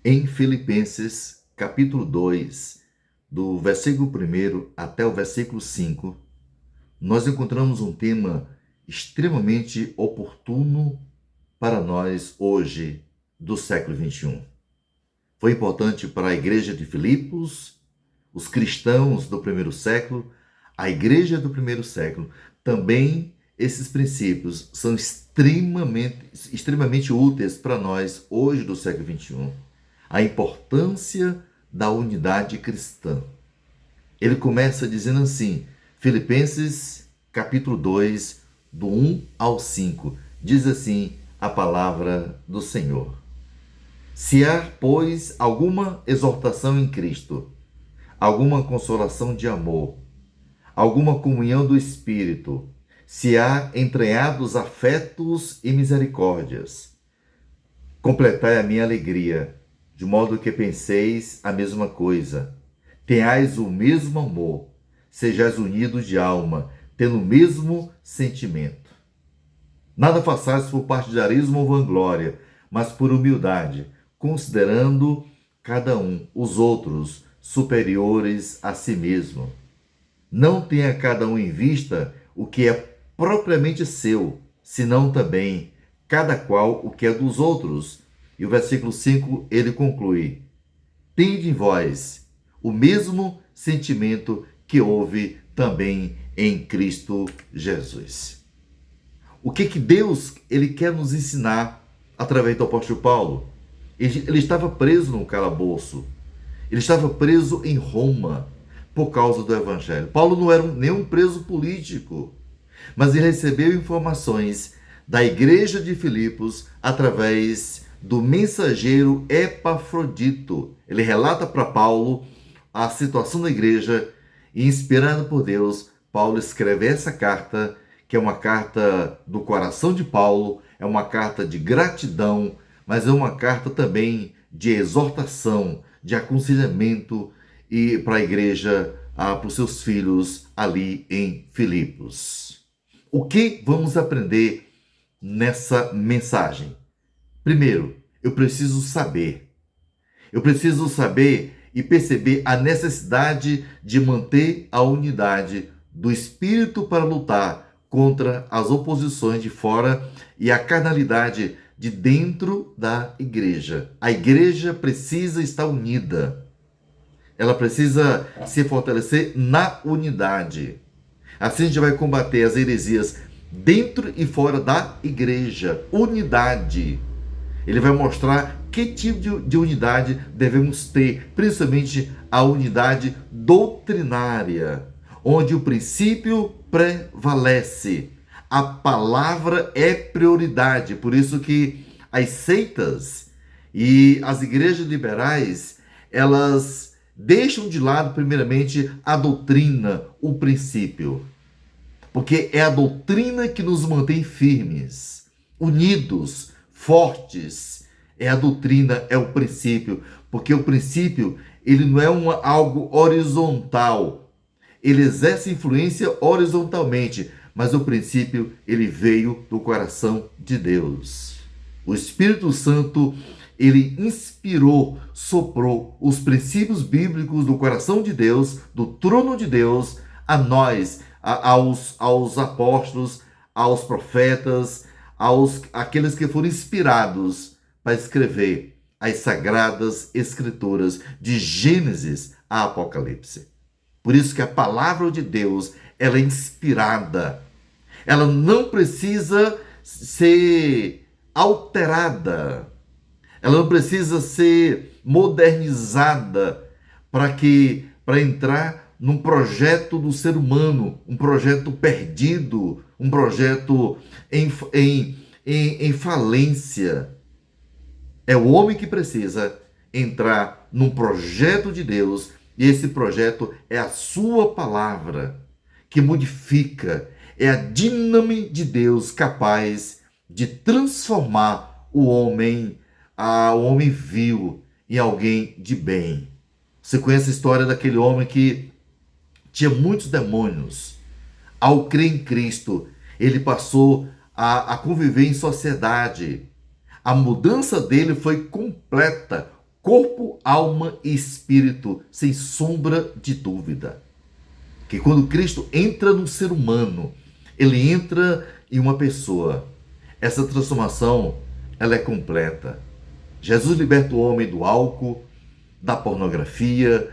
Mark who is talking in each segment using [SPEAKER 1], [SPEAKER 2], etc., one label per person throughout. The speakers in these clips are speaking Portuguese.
[SPEAKER 1] Em Filipenses, capítulo 2, do versículo 1 até o versículo 5, nós encontramos um tema extremamente oportuno para nós hoje, do século 21. Foi importante para a igreja de Filipos, os cristãos do primeiro século, a igreja do primeiro século. Também esses princípios são extremamente úteis para nós hoje do século 21. A importância da unidade cristã. Ele começa dizendo assim, Filipenses capítulo 2, do 1 ao 5, diz assim a palavra do Senhor. Se há, pois, alguma exortação em Cristo, alguma consolação de amor, alguma comunhão do Espírito, se há entranhados afetos e misericórdias, completai a minha alegria, de modo que penseis a mesma coisa, tenhais o mesmo amor, sejais unidos de alma, tendo o mesmo sentimento. Nada façais por partidarismo ou vanglória, mas por humildade, considerando cada um os outros superiores a si mesmo. Não tenha cada um em vista o que é propriamente seu, senão também cada qual o que é dos outros. E o versículo 5 ele conclui: tende em vós o mesmo sentimento que houve também em Cristo Jesus. O que Deus ele quer nos ensinar através do apóstolo Paulo? Ele estava preso num calabouço. Ele estava preso em Roma por causa do evangelho. Paulo não era nenhum preso político, mas ele recebeu informações da igreja de Filipos através do mensageiro Epafrodito. Ele relata para Paulo a situação da igreja e, inspirado por Deus, Paulo escreve essa carta, que é uma carta do coração de Paulo, é uma carta de gratidão, mas é uma carta também de exortação, de aconselhamento e para a igreja, para os seus filhos ali em Filipos. O que vamos aprender nessa mensagem? Primeiro, eu preciso saber. Eu preciso saber e perceber a necessidade de manter a unidade do espírito para lutar contra as oposições de fora e a carnalidade de dentro da igreja. A igreja precisa estar unida. Ela precisa se fortalecer na unidade. Assim a gente vai combater as heresias dentro e fora da igreja. Unidade. Ele vai mostrar que tipo de unidade devemos ter, principalmente a unidade doutrinária, onde o princípio prevalece. A palavra é prioridade, por isso que as seitas e as igrejas liberais, elas deixam de lado, primeiramente, a doutrina, o princípio. Porque é a doutrina que nos mantém firmes, unidos, fortes. É a doutrina, é o princípio. Porque o princípio, ele não é algo horizontal. Ele exerce influência horizontalmente, mas o princípio, ele veio do coração de Deus. O Espírito Santo, ele inspirou, soprou os princípios bíblicos do coração de Deus, do trono de Deus, a nós, aos apóstolos, aos profetas, aqueles que foram inspirados para escrever as sagradas escrituras de Gênesis a Apocalipse. Por isso que a palavra de Deus, ela é inspirada. Ela não precisa ser alterada. Ela não precisa ser modernizada para entrar num projeto do ser humano, um projeto perdido, um projeto em falência. É o homem que precisa entrar num projeto de Deus, e esse projeto é a sua palavra que modifica, é a dínamo de Deus capaz de transformar o homem vil em alguém de bem. Você conhece a história daquele homem que tinha muitos demônios. Ao crer em Cristo, ele passou a conviver em sociedade. A mudança dele foi completa. corpo, alma e espírito, sem sombra de dúvida. Que quando Cristo entra no ser humano, ele entra em uma pessoa. Essa transformação, ela é completa. Jesus liberta o homem do álcool, da pornografia,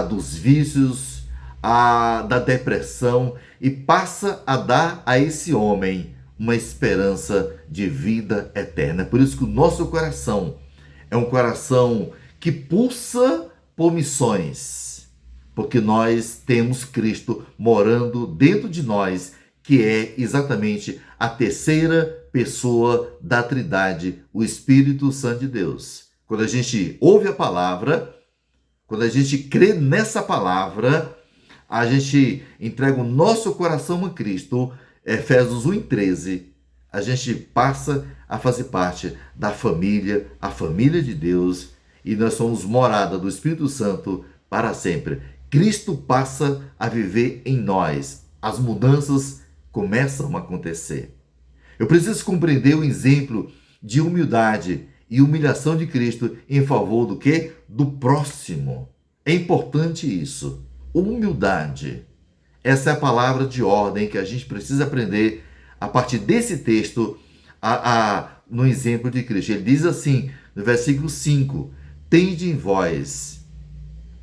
[SPEAKER 1] dos vícios, da depressão e passa a dar a esse homem uma esperança de vida eterna. Por isso que o nosso coração é um coração que pulsa por missões, porque nós temos Cristo morando dentro de nós, que é exatamente a terceira pessoa da Trindade, o Espírito Santo de Deus. Quando a gente ouve a palavra, quando a gente crê nessa palavra, a gente entrega o nosso coração a Cristo, Efésios 1:13, a gente passa a fazer parte da família, a família de Deus, e nós somos morada do Espírito Santo para sempre. Cristo passa a viver em nós. As mudanças começam a acontecer. Eu preciso compreender o exemplo de humildade e humilhação de Cristo em favor do quê? Do próximo. É importante isso. Humildade. Essa é a palavra de ordem que a gente precisa aprender a partir desse texto, no exemplo de Cristo. Ele diz assim, no versículo 5, tende em vós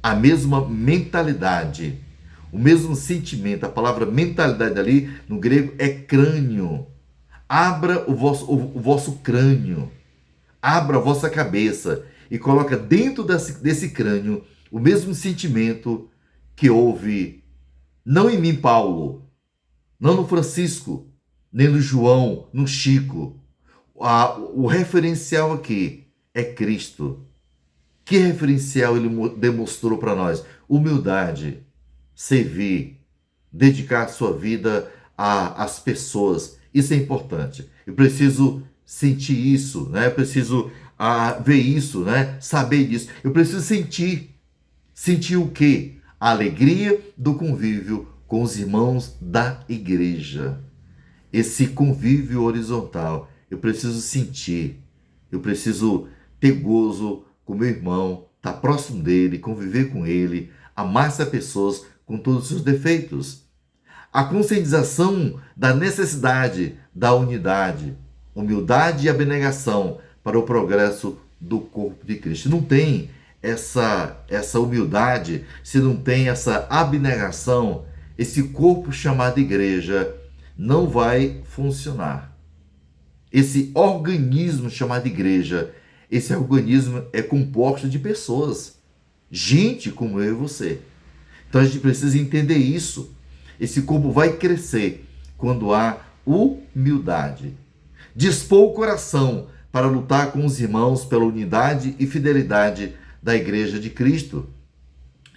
[SPEAKER 1] a mesma mentalidade, o mesmo sentimento. A palavra mentalidade ali, no grego, é crânio. Abra o vosso crânio, abra a vossa cabeça e coloca dentro desse crânio o mesmo sentimento que houve, não em mim, Paulo, não no Francisco, nem no João, no Chico. O referencial aqui é Cristo. Que referencial ele demonstrou para nós? Humildade, servir, dedicar a sua vida às pessoas. Isso é importante. Eu preciso sentir isso, né? Eu preciso ver isso, né? Saber disso. Eu preciso sentir. Sentir o quê? A alegria do convívio com os irmãos da igreja. Esse convívio horizontal. Eu preciso sentir. Eu preciso ter gozo com meu irmão, estar próximo dele, conviver com ele, amar essa pessoa com todos os seus defeitos. A conscientização da necessidade da unidade, humildade e abnegação para o progresso do corpo de Cristo. Não tem essa humildade, se não tem essa abnegação, esse corpo chamado igreja não vai funcionar. Esse organismo chamado igreja, esse organismo é composto de pessoas, gente como eu e você. Então a gente precisa entender isso. Esse corpo vai crescer quando há humildade. Dispor o coração para lutar com os irmãos pela unidade e fidelidade da Igreja de Cristo.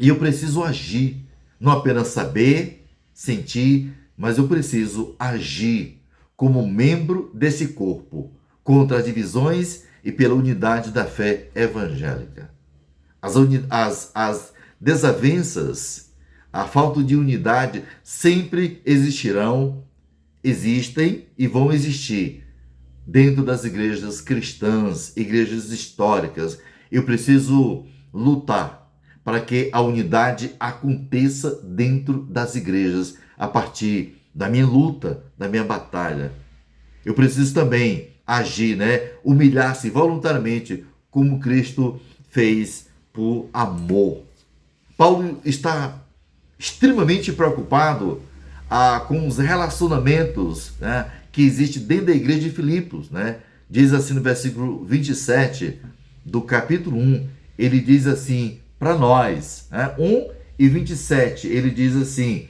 [SPEAKER 1] E eu preciso agir, não apenas saber, sentir, mas eu preciso agir como membro desse corpo, contra as divisões e pela unidade da fé evangélica. As desavenças, a falta de unidade sempre existem e vão existir dentro das igrejas cristãs, igrejas históricas. Eu preciso lutar para que a unidade aconteça dentro das igrejas, a partir da minha luta, da minha batalha. Eu preciso também agir, humilhar-se voluntariamente, como Cristo fez por amor. Paulo está extremamente preocupado com os relacionamentos que existem dentro da igreja de Filipos. Diz assim no versículo 27 do capítulo 1, ele diz assim para nós, 1:27, ele diz assim: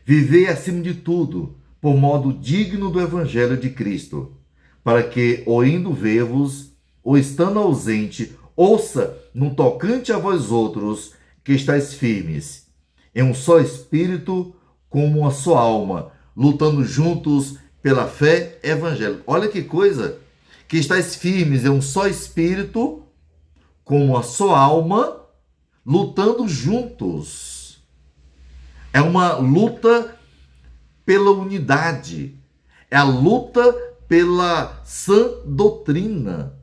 [SPEAKER 1] vivei acima de tudo, por modo digno do evangelho de Cristo, para que, ou indo ver-vos, ou estando ausente, ouça no tocante a vós outros, que estáis firmes, em um só espírito, como uma só alma, lutando juntos pela fé evangélica. Olha que coisa! Que estáis firmes em um só espírito, como uma só alma, lutando juntos. É uma luta pela unidade. É a luta pela sã doutrina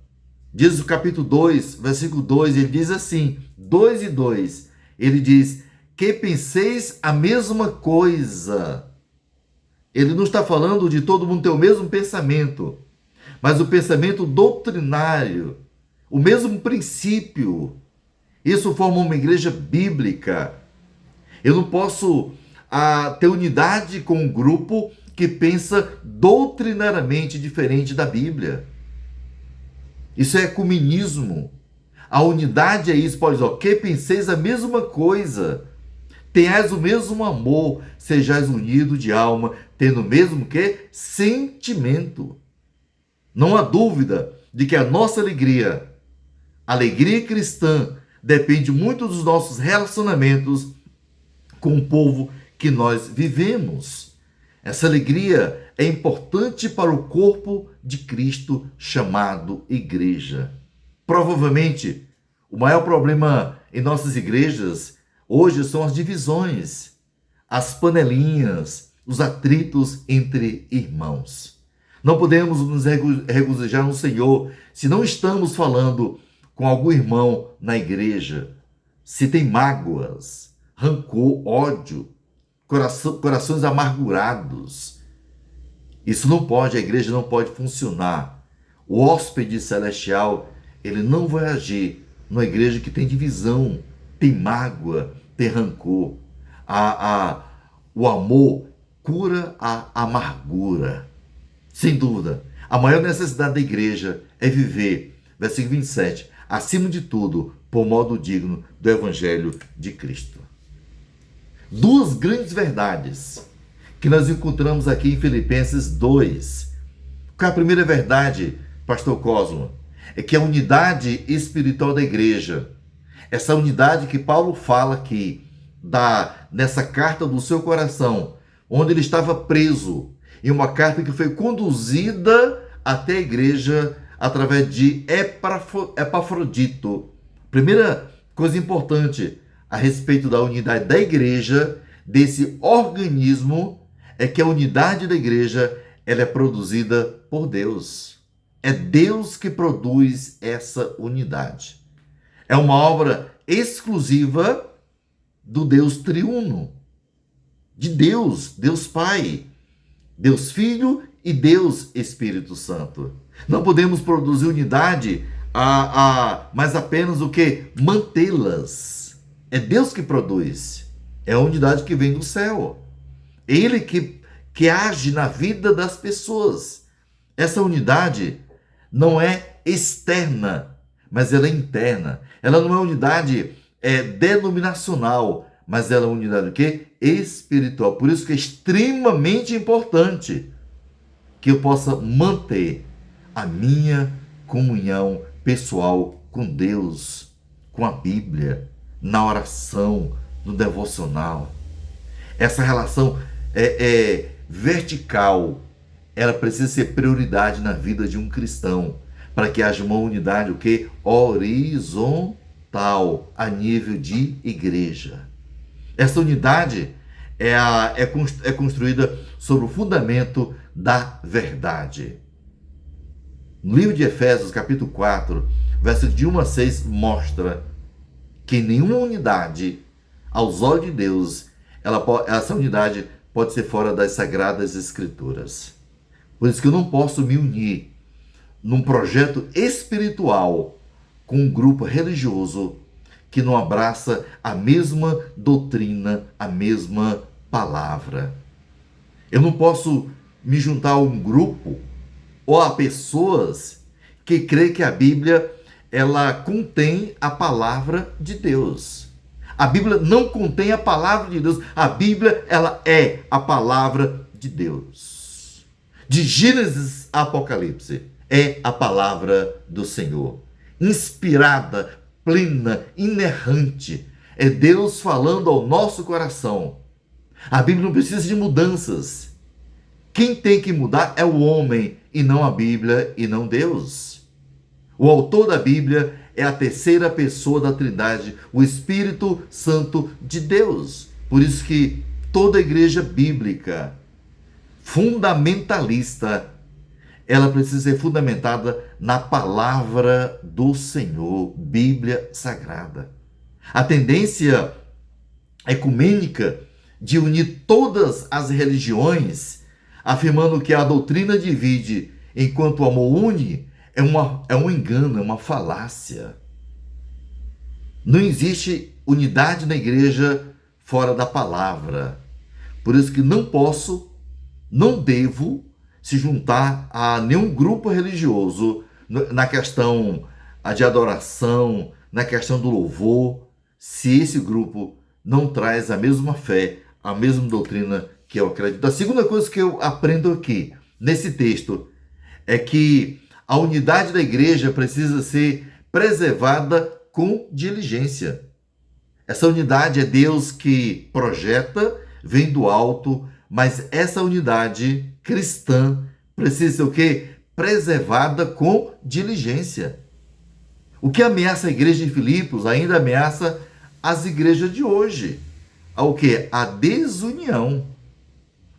[SPEAKER 1] Diz o capítulo 2, versículo 2, ele diz assim, 2 e 2, ele diz, que penseis a mesma coisa. Ele não está falando de todo mundo ter o mesmo pensamento, mas o pensamento doutrinário, o mesmo princípio. Isso forma uma igreja bíblica. Eu não posso ter unidade com um grupo que pensa doutrinariamente diferente da Bíblia. Isso é ecumenismo. A unidade é isso, Paulo diz, que penseis a mesma coisa, tenhais o mesmo amor, sejais unidos de alma, tendo o mesmo que? Sentimento. Não há dúvida de que a nossa alegria cristã, depende muito dos nossos relacionamentos com o povo que nós vivemos. Essa alegria é importante para o corpo de Cristo chamado igreja. Provavelmente, o maior problema em nossas igrejas hoje são as divisões, as panelinhas, os atritos entre irmãos. Não podemos nos regozijar no Senhor se não estamos falando com algum irmão na igreja, se tem mágoas, rancor, ódio, corações amargurados. Isso não pode, a igreja não pode funcionar. O hóspede celestial, ele não vai agir numa igreja que tem divisão, tem mágoa, tem rancor. O amor cura a amargura. Sem dúvida, a maior necessidade da igreja é viver, versículo 27, acima de tudo, por modo digno do Evangelho de Cristo. Duas grandes verdades que nós encontramos aqui em Filipenses 2. Qual é a primeira verdade, pastor Cosmo? É que a unidade espiritual da igreja, essa unidade que Paulo fala aqui, nessa carta do seu coração, onde ele estava preso, em uma carta que foi conduzida até a igreja através de Epafrodito. Primeira coisa importante a respeito da unidade da igreja, desse organismo, é que a unidade da igreja ela é produzida por Deus. É Deus que produz essa unidade. É uma obra exclusiva do Deus triuno, de Deus, Deus Pai, Deus Filho e Deus Espírito Santo. Não podemos produzir unidade, mas apenas o que? Mantê-las. É Deus que produz. É a unidade que vem do céu. Ele que age na vida das pessoas. Essa unidade não é externa, mas ela é interna. Ela não é unidade denominacional, mas ela é unidade o quê? Espiritual. Por isso que é extremamente importante que eu possa manter a minha comunhão pessoal com Deus, com a Bíblia, na oração, no devocional. Essa relação é vertical. Ela precisa ser prioridade na vida de um cristão, para que haja uma unidade, o quê? Horizontal, a nível de igreja. Essa unidade é construída sobre o fundamento da verdade. No livro de Efésios, capítulo 4, versos de 1 a 6, mostra que nenhuma unidade, aos olhos de Deus, essa unidade pode ser fora das Sagradas Escrituras. Por isso que eu não posso me unir num projeto espiritual com um grupo religioso que não abraça a mesma doutrina, a mesma palavra. Eu não posso me juntar a um grupo ou a pessoas que creem que a Bíblia ela contém a palavra de Deus. A Bíblia não contém a palavra de Deus. A Bíblia ela é a palavra de Deus. De Gênesis a Apocalipse é a palavra do Senhor. Inspirada, plena, inerrante. É Deus falando ao nosso coração. A Bíblia não precisa de mudanças. Quem tem que mudar é o homem e não a Bíblia e não Deus. O autor da Bíblia é a terceira pessoa da Trindade, o Espírito Santo de Deus. Por isso que toda igreja bíblica, fundamentalista, ela precisa ser fundamentada na palavra do Senhor, Bíblia Sagrada. A tendência ecumênica de unir todas as religiões, afirmando que a doutrina divide enquanto o amor une, é um engano, é uma falácia. Não existe unidade na igreja fora da palavra. Por isso que não devo se juntar a nenhum grupo religioso na questão de adoração, na questão do louvor, se esse grupo não traz a mesma fé, a mesma doutrina que eu acredito. A segunda coisa que eu aprendo aqui, nesse texto, é que a unidade da igreja precisa ser preservada com diligência. Essa unidade é Deus que projeta, vem do alto, mas essa unidade cristã precisa ser o quê? Preservada com diligência. O que ameaça a igreja de Filipos ainda ameaça as igrejas de hoje. O quê? A desunião.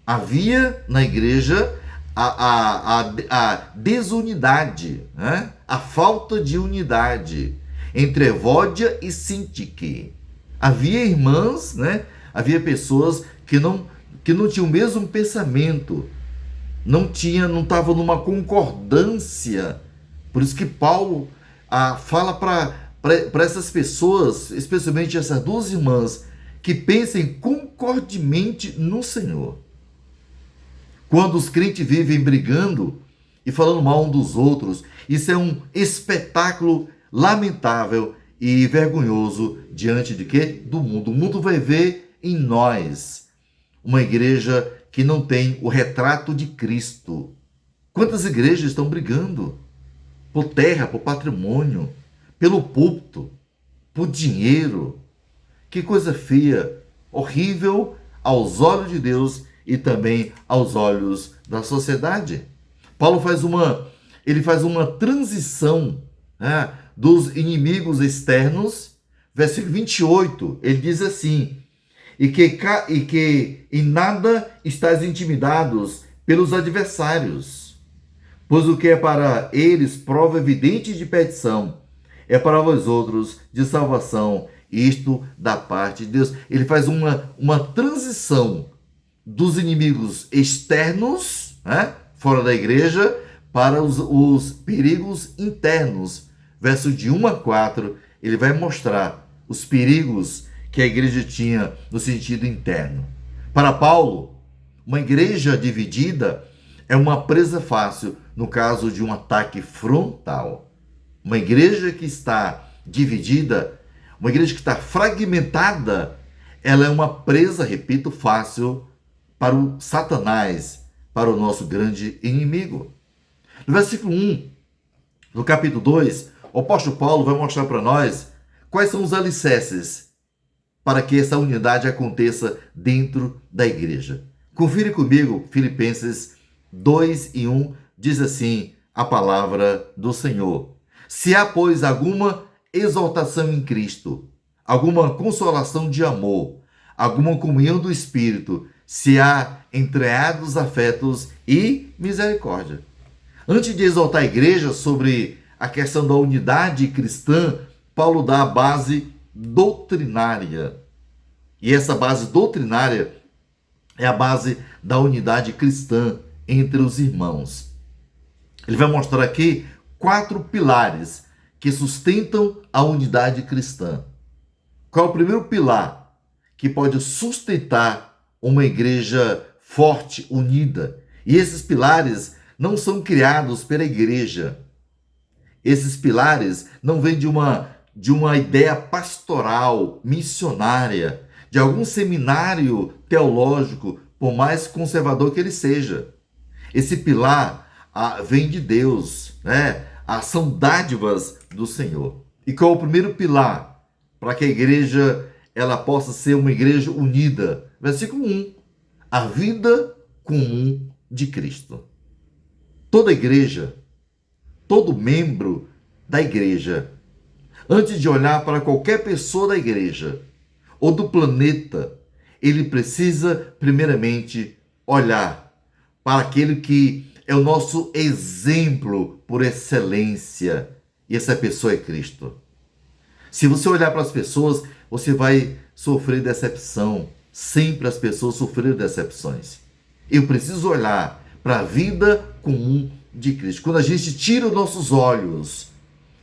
[SPEAKER 1] Havia na igreja a desunidade, né? A falta de unidade entre Evódia e Sintique. Havia irmãs, né? Havia pessoas que não tinham o mesmo pensamento, não estavam numa concordância. Por isso que Paulo fala para essas pessoas, especialmente essas duas irmãs, que pensem concordemente no Senhor. Quando os crentes vivem brigando e falando mal um dos outros, isso é um espetáculo lamentável e vergonhoso diante de quê? Do mundo. O mundo vai ver em nós uma igreja que não tem o retrato de Cristo. Quantas igrejas estão brigando por terra, por patrimônio, pelo púlpito, por dinheiro? Que coisa feia, horrível aos olhos de Deus e também aos olhos da sociedade. Paulo faz uma transição, né, dos inimigos externos. Versículo 28, ele diz assim: e que em nada estáis intimidados pelos adversários, pois o que é para eles prova evidente de perdição, é para vós outros de salvação, isto da parte de Deus. Ele faz uma transição dos inimigos externos, né, fora da igreja, para os perigos internos. Versos de 1 a 4, ele vai mostrar os perigos que a igreja tinha no sentido interno. Para Paulo, uma igreja dividida é uma presa fácil no caso de um ataque frontal. Uma igreja que está dividida, uma igreja que está fragmentada, ela é uma presa, repito, fácil para o Satanás, para o nosso grande inimigo. No versículo 1, no capítulo 2, o apóstolo Paulo vai mostrar para nós quais são os alicerces para que essa unidade aconteça dentro da igreja. Confira comigo, Filipenses 2:1, diz assim a palavra do Senhor: se há, pois, alguma exaltação em Cristo, alguma consolação de amor, alguma comunhão do Espírito, se há entreados afetos e misericórdia. Antes de exaltar a igreja sobre a questão da unidade cristã, Paulo dá a base doutrinária. E essa base doutrinária é a base da unidade cristã entre os irmãos. Ele vai mostrar aqui 4 pilares que sustentam a unidade cristã. Qual é o primeiro pilar que pode sustentar uma igreja forte, unida? E esses pilares não são criados pela igreja. Esses pilares não vêm de uma ideia pastoral, missionária, de algum seminário teológico, por mais conservador que ele seja. Esse pilar vem de Deus, né? São dádivas do Senhor. E qual é o primeiro pilar para que a igreja ela possa ser uma igreja unida? Versículo 1. A vida comum de Cristo. Toda igreja, todo membro da igreja, antes de olhar para qualquer pessoa da igreja ou do planeta, ele precisa primeiramente olhar para aquele que é o nosso exemplo por excelência. E essa pessoa é Cristo. Se você olhar para as pessoas, você vai sofrer decepção. Sempre as pessoas sofreram decepções. Eu preciso olhar para a vida comum de Cristo. Quando a gente tira os nossos olhos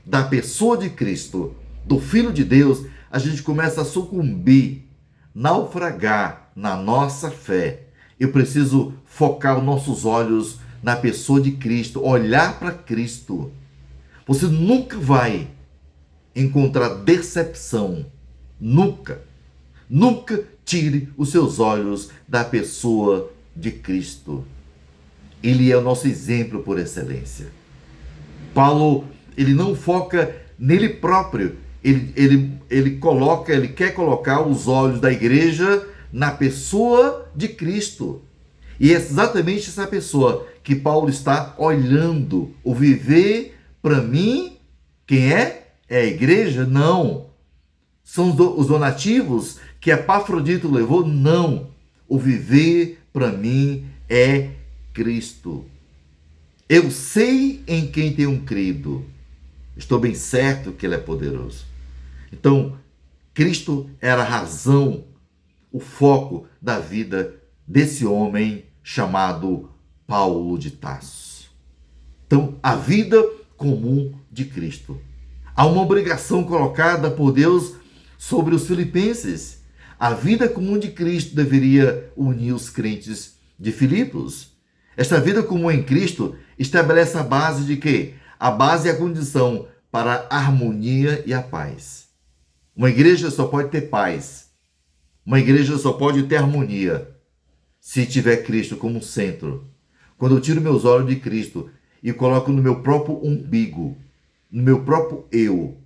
[SPEAKER 1] da pessoa de Cristo, do Filho de Deus, a gente começa a sucumbir, naufragar na nossa fé. Eu preciso focar os nossos olhos na pessoa de Cristo, olhar para Cristo. Você nunca vai encontrar decepção. Nunca. Nunca tire os seus olhos da pessoa de Cristo. Ele é o nosso exemplo por excelência. Paulo, ele não foca nele próprio. Ele quer colocar os olhos da igreja na pessoa de Cristo. E é exatamente essa pessoa que Paulo está olhando. O viver, para mim, quem é? É a igreja? Não. São os donativos que Epafrodito levou? Não. O viver, para mim, é Cristo. Eu sei em quem tenho crido. Estou bem certo que Ele é poderoso. Então, Cristo era a razão, o foco da vida desse homem chamado Paulo de Tarso. Então, a vida comum de Cristo. Há uma obrigação colocada por Deus sobre os filipenses. A vida comum de Cristo deveria unir os crentes de Filipos. Esta vida comum em Cristo estabelece a base de quê? A base é a condição para a harmonia e a paz. Uma igreja só pode ter paz. Uma igreja só pode ter harmonia se tiver Cristo como centro. Quando eu tiro meus olhos de Cristo e coloco no meu próprio umbigo, no meu próprio eu,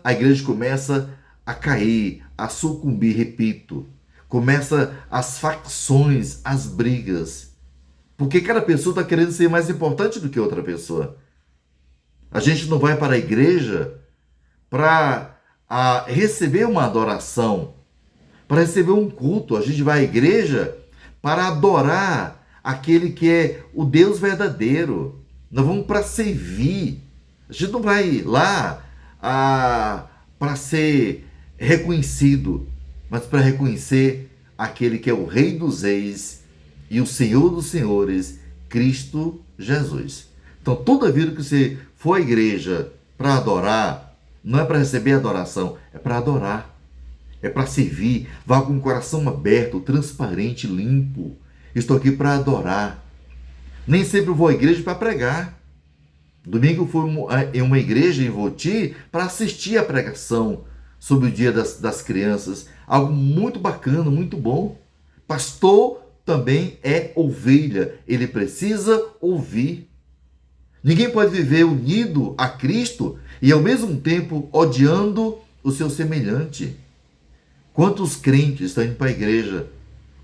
[SPEAKER 1] a igreja começa a cair, a sucumbir, repito. Começa as facções, as brigas. Porque cada pessoa está querendo ser mais importante do que outra pessoa. A gente não vai para a igreja para receber uma adoração, para receber um culto. A gente vai à igreja para adorar aquele que é o Deus verdadeiro. Nós vamos para servir. A gente não vai lá para ser reconhecido, mas para reconhecer aquele que é o Rei dos Reis e o Senhor dos Senhores, Cristo Jesus. Então, toda vida que você for à igreja para adorar, não é para receber adoração, é para adorar, é para servir. Vá com o coração aberto, transparente, limpo. Estou aqui para adorar. Nem sempre vou à igreja para pregar. Domingo fui em uma igreja em Voti para assistir a pregação sobre o Dia das Crianças. Algo muito bacana, muito bom. Pastor também é ovelha. Ele precisa ouvir. Ninguém pode viver unido a Cristo e ao mesmo tempo odiando o seu semelhante. Quantos crentes estão indo para a igreja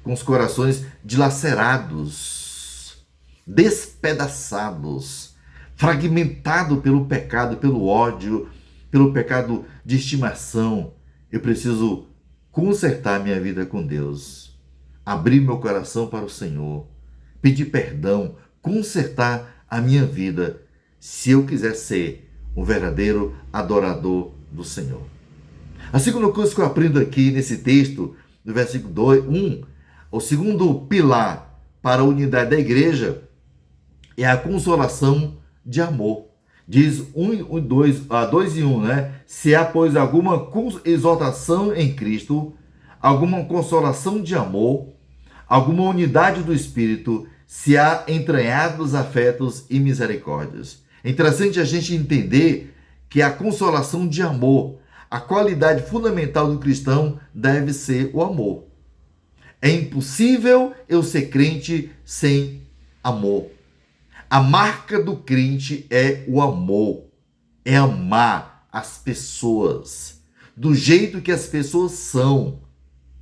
[SPEAKER 1] com os corações dilacerados, despedaçados, fragmentado pelo pecado, pelo ódio, pelo pecado de estimação. Eu preciso consertar minha vida com Deus, abrir meu coração para o Senhor, pedir perdão, consertar a minha vida, se eu quiser ser um verdadeiro adorador do Senhor. A segunda coisa que eu aprendo aqui nesse texto, no versículo 1, o segundo pilar para a unidade da igreja é a consolação de amor. Diz 2 e 1, né? Se há, pois, alguma exortação em Cristo, alguma consolação de amor, alguma unidade do Espírito, se há entranhados afetos e misericórdias. É interessante a gente entender que a consolação de amor, a qualidade fundamental do cristão deve ser o amor. É impossível eu ser crente sem amor. A marca do crente é o amor. É amar as pessoas do jeito que as pessoas são.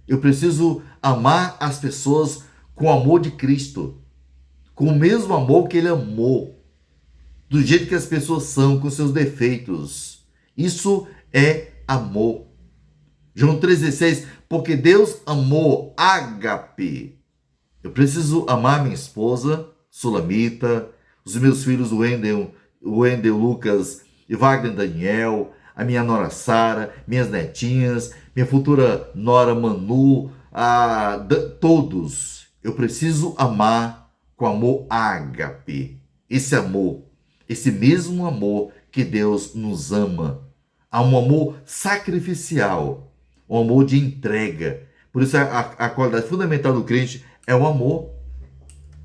[SPEAKER 1] Eu preciso amar as pessoas com o amor de Cristo, com o mesmo amor que Ele amou, do jeito que as pessoas são, com seus defeitos. Isso é amor. João 3,16, porque Deus amou, ágape. Eu preciso amar minha esposa Sulamita, os meus filhos Wendel Lucas e Wagner Daniel, a minha nora Sara, minhas netinhas, minha futura nora Manu, todos. Eu preciso amar com amor ágape. Esse amor, esse mesmo amor que Deus nos ama. Há um amor sacrificial, um amor de entrega. Por isso a qualidade fundamental do crente é o amor.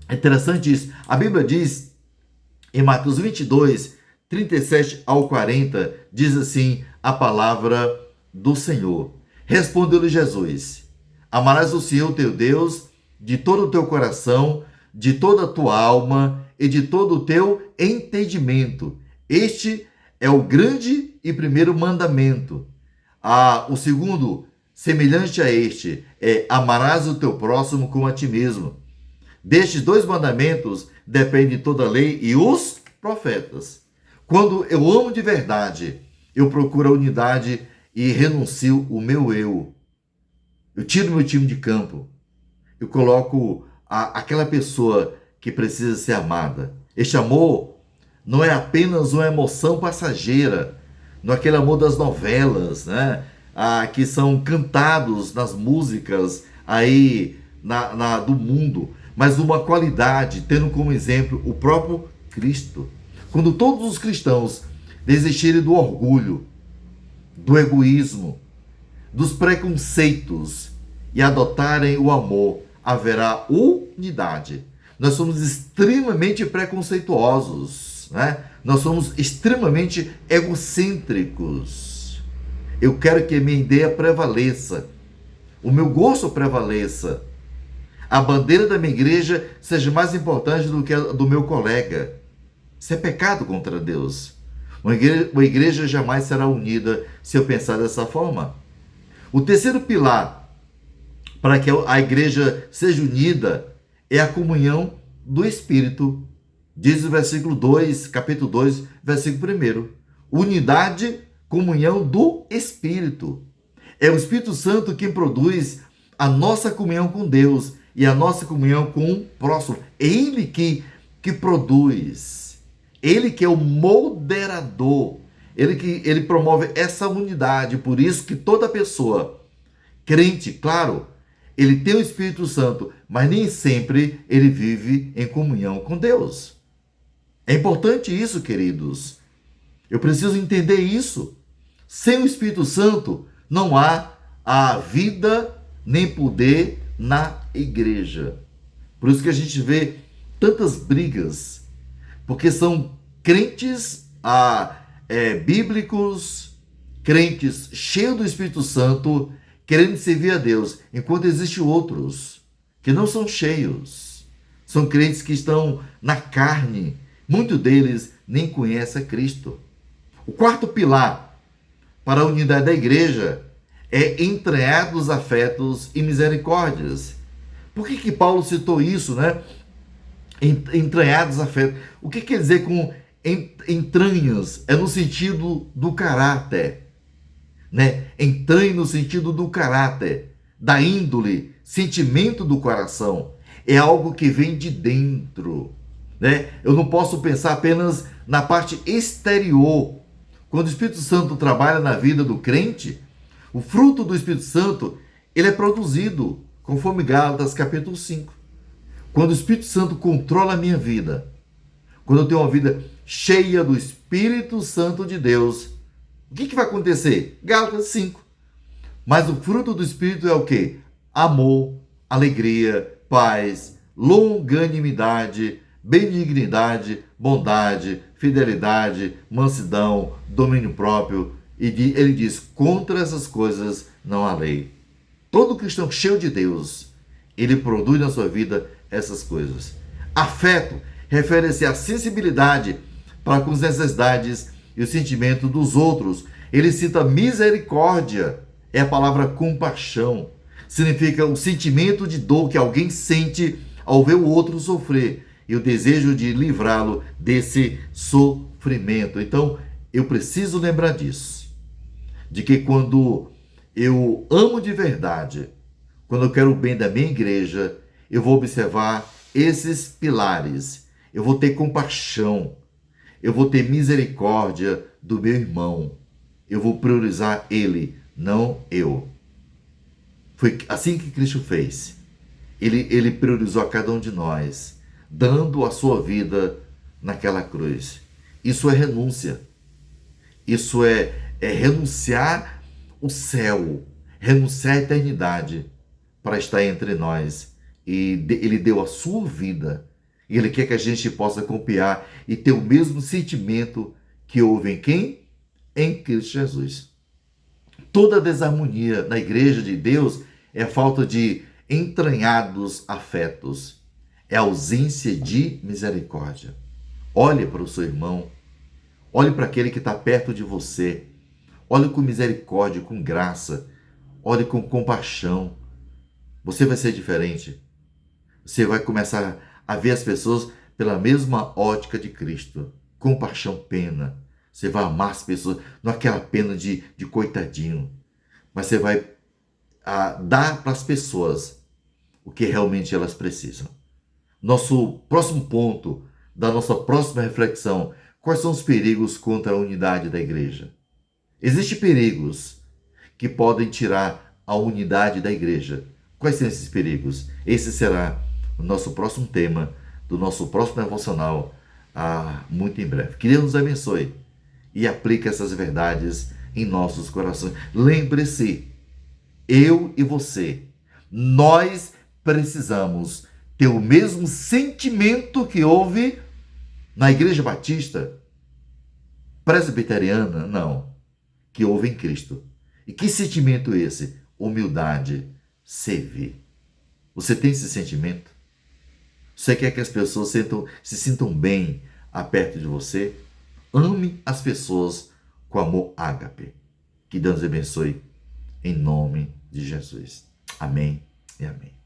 [SPEAKER 1] É interessante isso. A Bíblia diz, em Mateus 22, 37 ao 40, diz assim a palavra do Senhor. Respondeu-lhe Jesus: amarás o Senhor teu Deus de todo o teu coração, de toda a tua alma e de todo o teu entendimento. Este é o grande e primeiro mandamento. O segundo, semelhante a este, é amarás o teu próximo como a ti mesmo. Destes dois mandamentos depende toda a lei e os profetas. Quando eu amo de verdade, eu procuro a unidade e renuncio o meu eu. Eu tiro meu time de campo. Eu coloco aquela pessoa que precisa ser amada. Este amor não é apenas uma emoção passageira, não é aquele amor das novelas, né? Que são cantados nas músicas aí do mundo, mas uma qualidade, tendo como exemplo o próprio Cristo. Quando todos os cristãos desistirem do orgulho, do egoísmo, dos preconceitos e adotarem o amor, haverá unidade. Nós somos extremamente preconceituosos, né? Nós somos extremamente egocêntricos. Eu quero que a minha ideia prevaleça, o meu gosto prevaleça, a bandeira da minha igreja seja mais importante do que a do meu colega. Isso é pecado contra Deus. Uma igreja jamais será unida se eu pensar dessa forma. O terceiro pilar para que a igreja seja unida é a comunhão do Espírito. Diz o versículo 2, capítulo 2, versículo 1. Unidade, comunhão do Espírito. É o Espírito Santo quem produz a nossa comunhão com Deus e a nossa comunhão com o próximo. É Ele que produz. Ele que é o moderador. Ele promove essa unidade. Por isso que toda pessoa crente, claro, ele tem o Espírito Santo, mas nem sempre ele vive em comunhão com Deus. É importante isso, queridos. Eu preciso entender isso. Sem o Espírito Santo, não há a vida nem poder na igreja. Por isso que a gente vê tantas brigas, porque são crentes bíblicos, crentes cheios do Espírito Santo, querendo servir a Deus, enquanto existem outros que não são cheios. São crentes que estão na carne. Muitos deles nem conhecem a Cristo. O quarto pilar para a unidade da igreja é entranhados afetos e misericórdias. Por que Paulo citou isso, né? Entranhados afetos. O que quer dizer com entranhas? É no sentido do caráter, né? Entranhe no sentido do caráter, da índole, sentimento do coração. É algo que vem de dentro, né? Eu não posso pensar apenas na parte exterior. Quando o Espírito Santo trabalha na vida do crente, o fruto do Espírito Santo, ele é produzido, conforme Gálatas capítulo 5. Quando o Espírito Santo controla a minha vida, quando eu tenho uma vida cheia do Espírito Santo de Deus, o que vai acontecer? Gálatas 5. Mas o fruto do Espírito é o quê? Amor, alegria, paz, longanimidade, benignidade, bondade, fidelidade, mansidão, domínio próprio. E ele diz, contra essas coisas não há lei. Todo cristão cheio de Deus, ele produz na sua vida essas coisas. Afeto refere-se à sensibilidade para com as necessidades e o sentimento dos outros. Ele cita misericórdia, é a palavra compaixão. Significa o sentimento de dor que alguém sente ao ver o outro sofrer e o desejo de livrá-lo desse sofrimento. Então, eu preciso lembrar disso, de que quando eu amo de verdade, quando eu quero o bem da minha igreja, eu vou observar esses pilares, eu vou ter compaixão, eu vou ter misericórdia do meu irmão, eu vou priorizar ele, não eu. Foi assim que Cristo fez. Ele priorizou a cada um de nós, dando a sua vida naquela cruz. Isso é renúncia. Isso é renunciar o céu, renunciar a eternidade para estar entre nós. E ele deu a sua vida. E ele quer que a gente possa confiar e ter o mesmo sentimento que houve em quem? Em Cristo Jesus. Toda desarmonia na igreja de Deus é a falta de entranhados afetos, é a ausência de misericórdia. Olhe para o seu irmão, olhe para aquele que está perto de você, olhe com misericórdia, com graça, olhe com compaixão. Você vai ser diferente. Você vai começar a ver as pessoas pela mesma ótica de Cristo. Compaixão, pena. Você vai amar as pessoas, não aquela pena de coitadinho, mas você vai dar para as pessoas o que realmente elas precisam. Nosso próximo ponto da nossa próxima reflexão: quais são os perigos contra a unidade da igreja? Existem perigos que podem tirar a unidade da igreja. Quais são esses perigos? Esse será o nosso próximo tema do nosso próximo devocional, muito em breve. Que Deus nos abençoe e aplique essas verdades em nossos corações. Lembre-se, eu e você, nós precisamos ter o mesmo sentimento que houve na Igreja Batista Presbiteriana, não, que houve em Cristo. E que sentimento é esse? Humildade, servir. Você tem esse sentimento? Você quer que as pessoas se sintam bem perto de você? Ame as pessoas com amor ágape. Que Deus abençoe em nome de Jesus. Amém e amém.